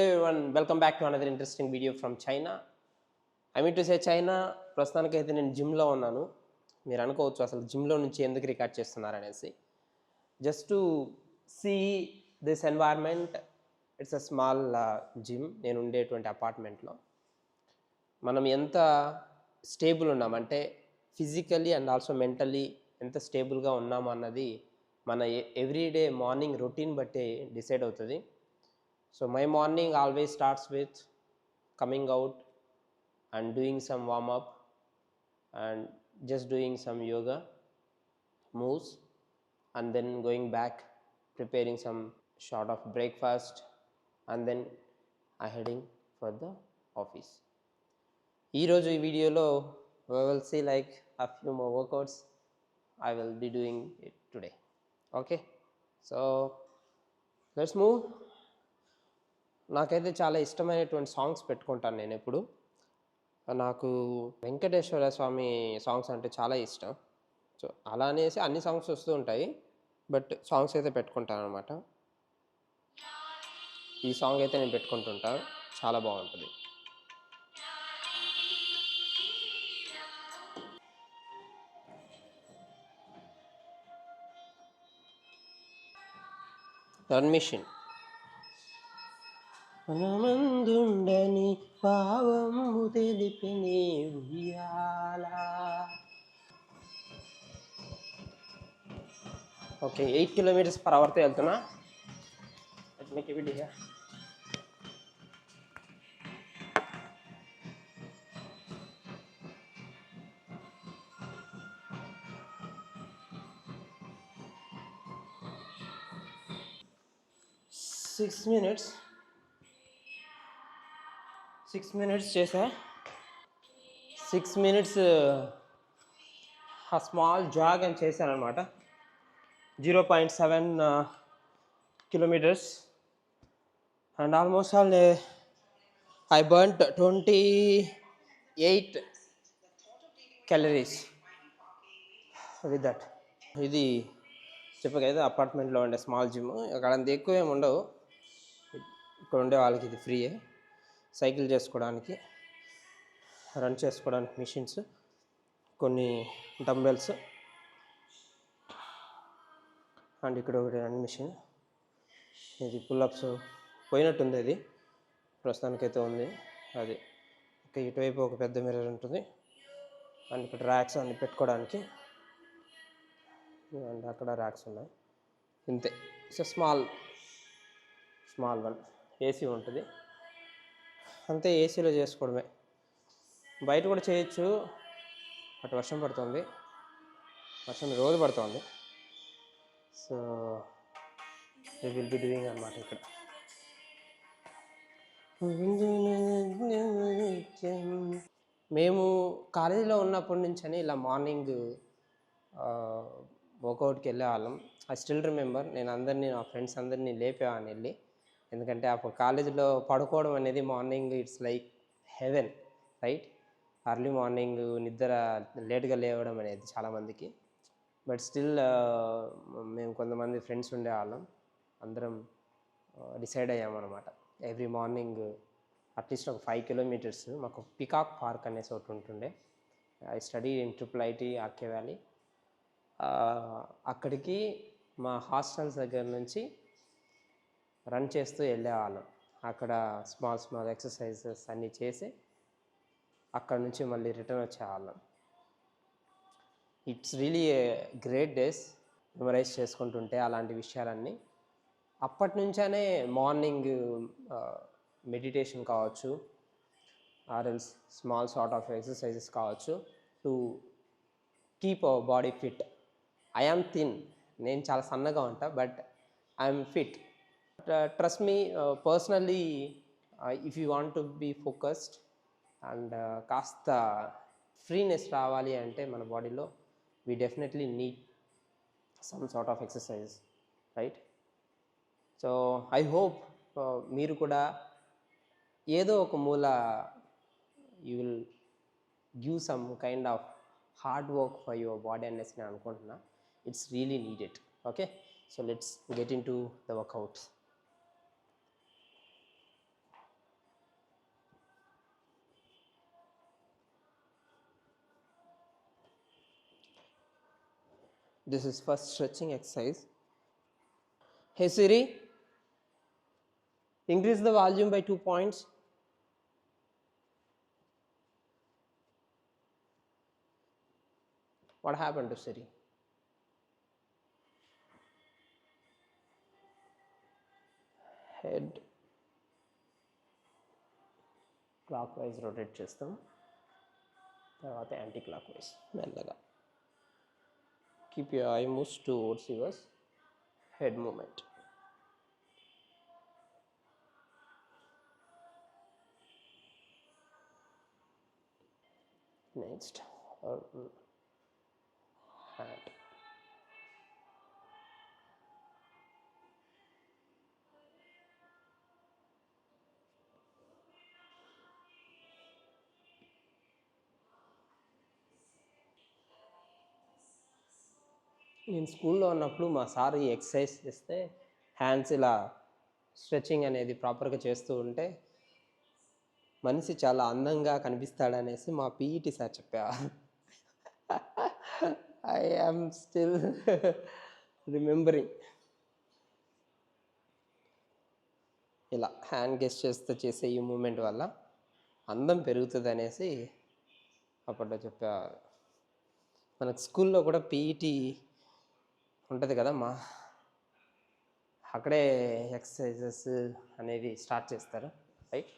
Everyone, welcome back to another interesting video from China. I mean to say China, ప్రస్తుతానికైతే నేను జిమ్లో ఉన్నాను. మీరు అనుకోవచ్చు అసలు జిమ్లో నుంచి ఎందుకు రికార్డ్ చేస్తున్నారు అనేసి. Just to see this environment. It's a small gym. నేను ఉండేటువంటి అపార్ట్మెంట్లో మనం ఎంత స్టేబుల్ ఉన్నామంటే ఫిజికల్లీ అండ్ ఆల్సో మెంటల్లీ ఎంత స్టేబుల్గా ఉన్నాము అన్నది మన ఎవ్రీడే మార్నింగ్ రొటీన్ బట్టి డిసైడ్ అవుతుంది. So my morning always starts with coming out and doing some warm up and just doing some yoga moves, and then going back preparing some sort of breakfast, and then I heading for the office. Ee roju ee video lo we will see like a few more workouts I will be doing it today. Okay, so let's move. నాకైతే చాలా ఇష్టమైనటువంటి songs పెట్టుకుంటాను నేను ఎప్పుడు. నాకు వెంకటేశ్వర స్వామి songs అంటే చాలా ఇష్టం. సో అలా అనేసి అన్ని సాంగ్స్ వస్తూ ఉంటాయి, బట్ సాంగ్స్ అయితే పెట్టుకుంటాను అనమాట. ఈ సాంగ్ అయితే నేను పెట్టుకుంటుంటాను, చాలా బాగుంటుంది. పర్మిషన్ మనమందుండని పావము తెలిపిని ఉయ్యాల. ఓకే, 8 km/h వెళ్తున్నా. మీకు వీడియో 6 minutes చేసా. 6 minutes ఆ స్మాల్ జాగ్ అని చేశాను అనమాట. 0.7 kilometers and almost all I burnt 28 calories with that. ఇది చెప్పకైతే అపార్ట్మెంట్లో ఉండే స్మాల్ జిమ్. అక్కడ అంత ఎక్కువ ఏమి ఉండవు. ఇక్కడ ఉండే వాళ్ళకి ఇది ఫ్రీయే. సైకిల్ చేసుకోవడానికి, రన్ చేసుకోవడానికి మిషన్స్, కొన్ని డంబెల్స్, అండ్ ఇక్కడ ఒకటి రన్ మిషన్. ఇది పుల్అప్స్ పోయినట్టుంది, అది ప్రస్తుతానికైతే ఉంది. అది ఇంకా ఇటువైపు ఒక పెద్ద మిర్రర్ ఉంటుంది, అండ్ ఇక్కడ ర్యాక్స్ అన్ని పెట్టుకోవడానికి, అండ్ అక్కడ ర్యాక్స్ ఉన్నాయి. ఇంతే. It's small one. ఏసీ ఉంటుంది అంతే. ఏసీలో చేసుకోవడమే. బయట కూడా చేయొచ్చు, అటు వర్షం పడుతుంది. వర్షం రోజు పడుతుంది. So we will be doing అన్నమాట ఇక్కడ. మేము కాలేజీలో ఉన్నప్పటి నుంచి అని ఇలా మార్నింగ్ వర్కౌట్కి వెళ్ళేవాళ్ళం. I still remember. నేను నా ఫ్రెండ్స్ అందరినీ లేపేవాడిని వెళ్ళి. ఎందుకంటే అప్పుడు కాలేజీలో పడుకోవడం అనేది morning it's like heaven, right? Early morning నిద్ర లేట్గా లేవడం అనేది చాలామందికి. బట్ స్టిల్ మేము కొంతమంది ఫ్రెండ్స్ ఉండేవాళ్ళం, అందరం డిసైడ్ అయ్యామన్నమాట. ఎవ్రీ మార్నింగ్ అట్లీస్ట్ ఒక 5 kilometers మాకు పికాక్ పార్క్ అనేసి ఒకటి ఉంటుండే. I study in IIIT RK valley. అక్కడికి మా హాస్టల్స్ దగ్గర నుంచి రన్ చేస్తూ వెళ్ళేవాళ్ళం. అక్కడ స్మాల్ ఎక్సర్సైజెస్ అన్నీ చేసి అక్కడ నుంచి మళ్ళీ రిటర్న్ వచ్చేవాళ్ళం. It's really great days memorise చేసుకుంటుంటే అలాంటి విషయాలన్నీ. అప్పటి నుంచే మార్నింగ్ మెడిటేషన్ కావచ్చు, or else small sort of exercises కావచ్చు, to keep our body fit. I am thin, నేను చాలా సన్నగా ఉంటా, but I'm fit. Trust me, personally, if you want to be focused and కాస్త ఫ్రీనెస్ రావాలి అంటే మన బాడీలో we definitely need some sort of exercise, right? So I hope మీరు కూడా ఏదో ఒక మూల you will give some kind of hard work for your body అనేసి నేను అనుకుంటున్నా. It's really needed. Okay, so let's get into the workouts. This is first stretching exercise. Hey Siri, increase the volume by 2 points. What happened to Siri? Head clockwise rotate చేస్తాం, తర్వాత anti clockwise మెల్లగా. Keep your eye moves towards your head movement. Next, hand. నేను స్కూల్లో ఉన్నప్పుడు మా sir ఈ exercise చేస్తే hands ఇలా స్ట్రెచింగ్ అనేది ప్రాపర్గా చేస్తూ ఉంటే మనిషి చాలా అందంగా కనిపిస్తాడనేసి మా పీఈటీ సార్ చెప్పా. I am still remembering. ఇలా హ్యాండ్ గెస్చర్స్తో చేసే ఈ మూమెంట్ వల్ల అందం పెరుగుతుంది అనేసి అప్పట్లో చెప్పా. మనకు స్కూల్లో కూడా పీఈటీ ఉంటుంది కదా, అక్కడే ఎక్సర్సైజెస్ అనేవి స్టార్ట్ చేస్తారు, right?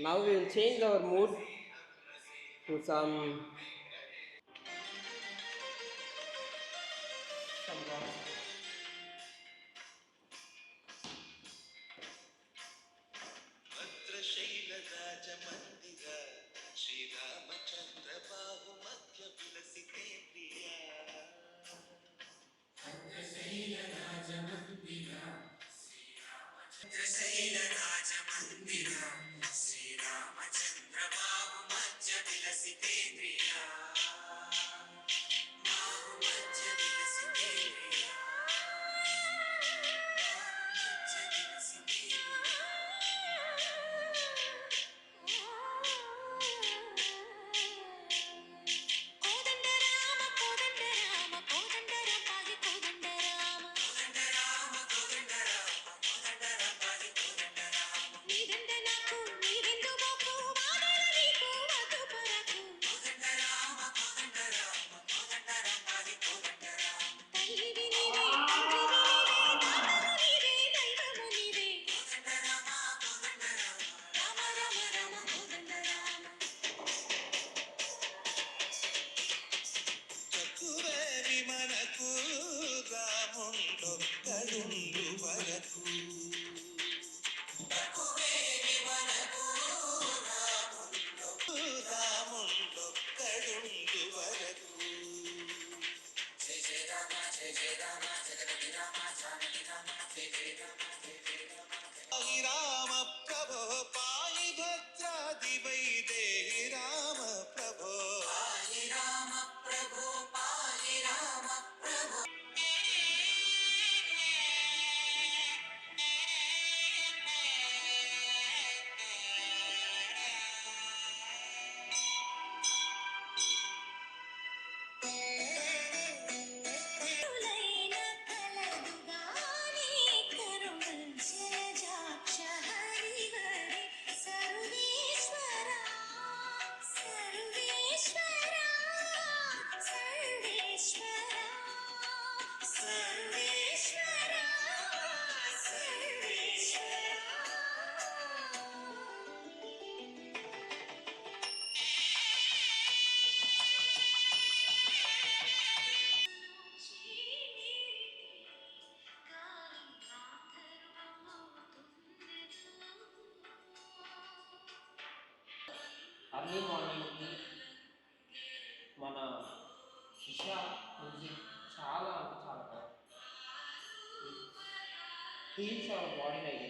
Now we will change our mood to some భద్రశైలరాజ మందిర శ్రీరామచంద్ర బాహు మధ్య విలసితేంద్రియ భద్రశైలరాజ మందిర శ్రీరామచంద్ర బాహు మధ్య విలసితేంద్రియ బాహు మధ్య విలసితేంద్రియ మనకు రాముండొక్కడుండు వరకు రాముండొక్కడుండు వరకు జయ జయ రామ జయ జయ రామ జగపతి రామ జానకి రామ జయ జయ రామ జయ జయ రామ పాయి రామ ప్రభో పాయి భద్రాది వైదేహి రామ ప్రభో పాయి రామ ప్రభో పాయి రామ ప్రభో అర్లీ మార్నింగ్కి మన ఇషా మ్యూజిక్ చాలా అంటే చాలా heels our body like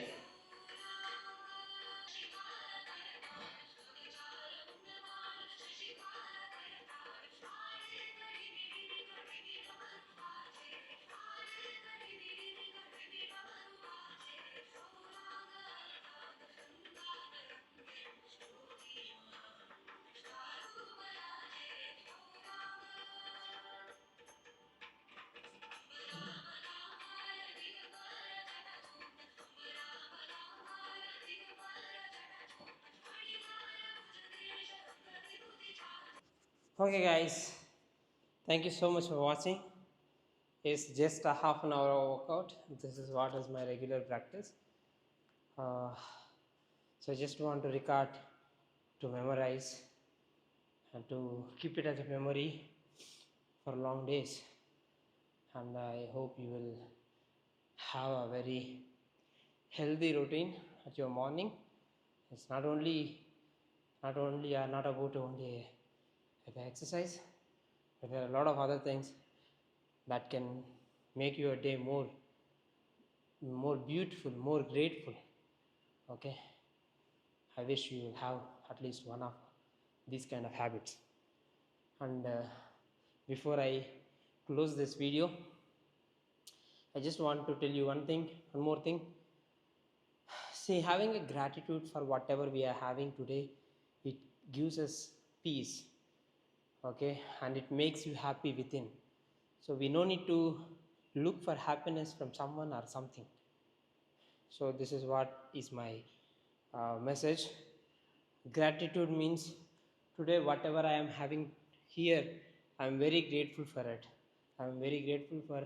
Okay guys, thank you so much for watching. It's just a half an hour workout. This is what is my regular practice. So I just want to record, to memorize, and to keep it as a memory for long days. And I hope you will have a very healthy routine at your morning. It's not about only the exercise, but there are a lot of other things that can make your day more beautiful, more grateful. Okay, I wish you will have at least one of these kind of habits. And before I close this video, I just want to tell you one more thing. See, having a gratitude for whatever we are having today, it gives us peace. Okay, and it makes you happy within. So we no need to look for happiness from someone or something. So this is what is my message. Gratitude means today whatever I am having here, I am very grateful for it. I am very grateful for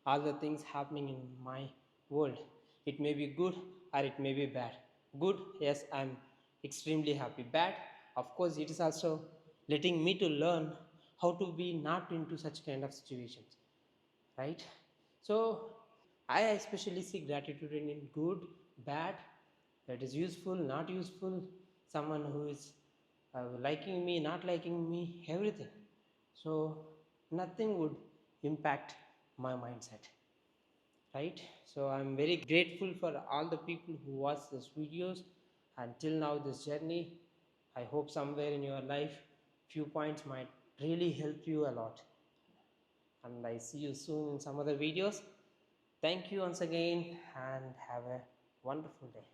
all the things happening in my world. It may be good or it may be bad, Good, yes, I'm extremely happy. Bad, of course, it is also letting me to learn how to be not into such kind of situations, right? So I especially see gratitude in good, bad, that is useful, not useful, someone who is liking me, not liking me, everything. So nothing would impact my mindset, right? So I'm very grateful for all the people who watch this videos until now this journey. I hope somewhere in your life few points might really help you a lot, and I see you soon in some other videos. Thank you once again and have a wonderful day.